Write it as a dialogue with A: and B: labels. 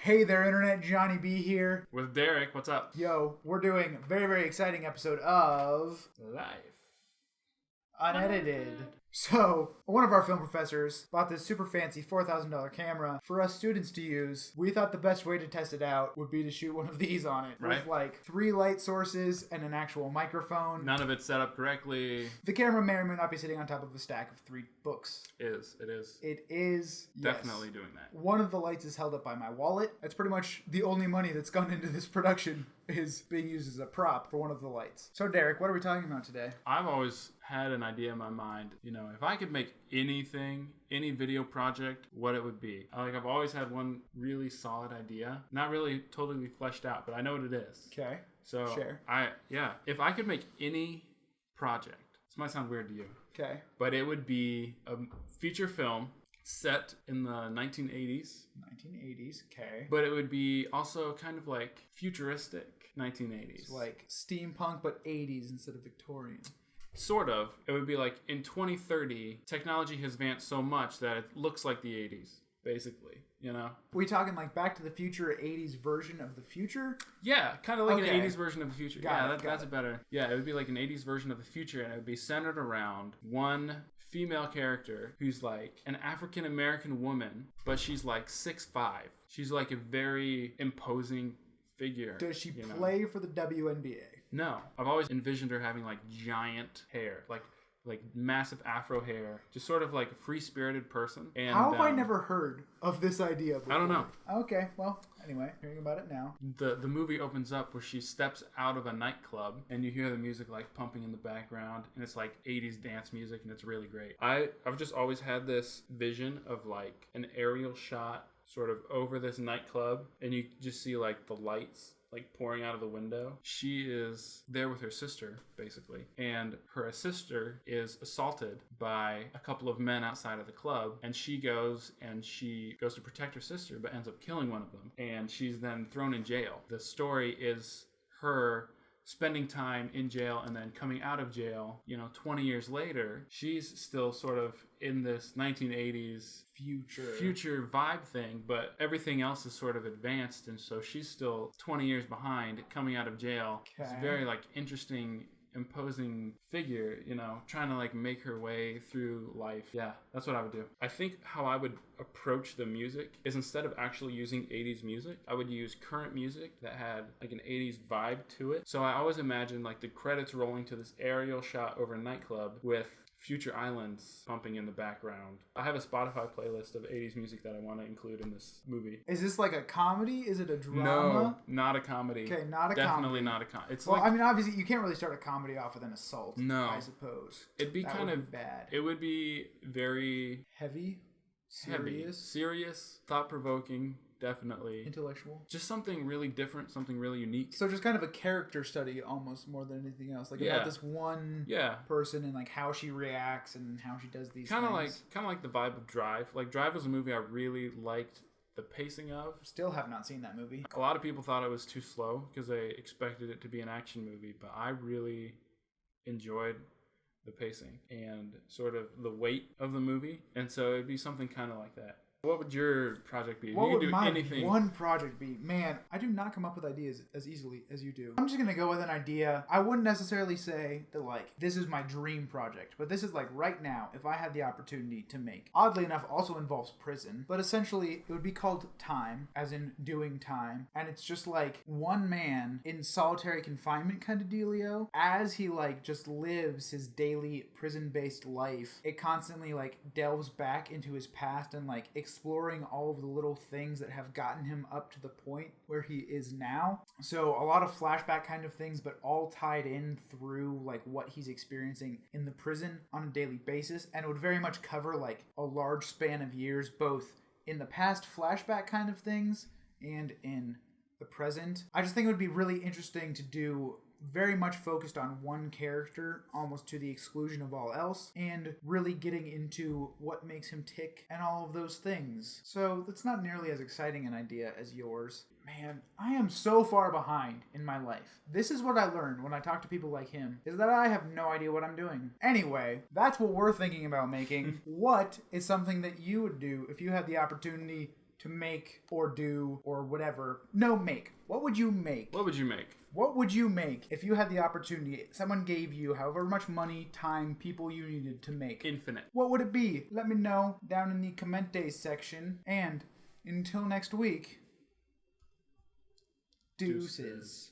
A: Hey there, Internet. Johnny B here.
B: With Deric, what's up?
A: Yo, we're doing a very, very exciting episode of
B: Life.
A: Unedited. So, one of our film professors bought this super fancy $4,000 camera for us students to use. We thought the best way to test it out would be to shoot one of these on it.
B: Right.
A: With like 3 light sources and an actual microphone.
B: None of it's set up correctly.
A: The camera may or may not be sitting on top of a stack of 3 books.
B: It is.
A: It is,
B: Definitely
A: yes.
B: doing that.
A: One of the lights is held up by my wallet. That's pretty much the only money that's gone into this production is being used as a prop for one of the lights. So, Deric, what are we talking about today?
B: I've always had an idea in my mind, if I could make anything, any video project, what it would be. I've always had one really solid idea. Not really totally fleshed out, but I know what it is.
A: Okay.
B: So,
A: share.
B: If I could make any project, this might sound weird to you.
A: Okay.
B: But it would be a feature film set in the 1980s.
A: 1980s, okay.
B: But it would be also kind of like futuristic 1980s.
A: So like steampunk, but 80s instead of Victorian.
B: Sort of. It would be like in 2030, technology has advanced so much that it looks like the 80s, basically, We talking like Back to the Future 80s version of the future? Yeah, kind of like an 80s version of the future. That's a better. Yeah, it would be like an 80s version of the future, and it would be centered around one female character who's like an African American woman, but she's like 6'5". She's like a very imposing figure.
A: Does she play for the WNBA?
B: No. I've always envisioned her having like giant hair, like massive afro hair, just sort of like a free-spirited person. And
A: how have I never heard of this idea before?
B: I don't know.
A: Okay, well, anyway, hearing about it now.
B: The movie opens up where she steps out of a nightclub and you hear the music like pumping in the background, and it's like 80s dance music, and it's really great. I've just always had this vision of like an aerial shot sort of over this nightclub, and you just see like the lights like pouring out of the window. She is there with her sister, basically, and her sister is assaulted by a couple of men outside of the club, and she goes to protect her sister, but ends up killing one of them, and she's then thrown in jail. The story is her spending time in jail and then coming out of jail, 20 years later, she's still sort of in this 1980s future vibe thing, but everything else is sort of advanced, and so she's still 20 years behind coming out of jail. Okay. It's a very like interesting, imposing figure, trying to like make her way through life. Yeah, that's what I would do. I think how I would approach the music is, instead of actually using 80s music, I would use current music that had like an 80s vibe to it. So I always imagine like the credits rolling to this aerial shot over a nightclub with Future Islands pumping in the background. I have a Spotify playlist of 80s music that I want to include in this movie.
A: Is this like a comedy? Is it a drama?
B: No, not a comedy.
A: Okay, not a comedy.
B: Definitely not a comedy.
A: Well, I mean, obviously, you can't really start a comedy off with an assault.
B: No.
A: I suppose.
B: It'd be
A: that
B: kind
A: would
B: of
A: be bad.
B: It would be very
A: heavy,
B: serious, thought-provoking. Definitely.
A: Intellectual.
B: Just something really different, something really unique.
A: So just kind of a character study almost more than anything else. Like about this one person and like how she reacts and how she does these things.
B: Kind of like the vibe of Drive. Like Drive was a movie I really liked the pacing of.
A: Still have not seen that movie.
B: A lot of people thought it was too slow because they expected it to be an action movie, but I really enjoyed the pacing and sort of the weight of the movie. And so it'd be something kind of like that. What would your project be?
A: What would my one project be? Man, I do not come up with ideas as easily as you do. I'm just going to go with an idea. I wouldn't necessarily say that, like, this is my dream project, but this is, like, right now, if I had the opportunity to make. Oddly enough, also involves prison, but essentially, it would be called Time, as in doing time, and it's just, like, one man in solitary confinement kind of dealio. As he, like, just lives his daily prison-based life, it constantly, like, delves back into his past and, like, exploring all of the little things that have gotten him up to the point where he is now. So a lot of flashback kind of things, but all tied in through like what he's experiencing in the prison on a daily basis. And it would very much cover like a large span of years, both in the past flashback kind of things and in the present. I just think it would be really interesting to do very much focused on one character, almost to the exclusion of all else, and really getting into what makes him tick and all of those things. So that's not nearly as exciting an idea as yours. Man, I am so far behind in my life. This is what I learned when I talk to people like him, is that I have no idea what I'm doing. Anyway, that's what we're thinking about making. What is something that you would do if you had the opportunity to make or do or whatever. No, make. What would you make?
B: What would you make?
A: What would you make if you had the opportunity? Someone gave you however much money, time, people you needed to make.
B: Infinite.
A: What would it be? Let me know down in the commentaries section. And until next week, deuces.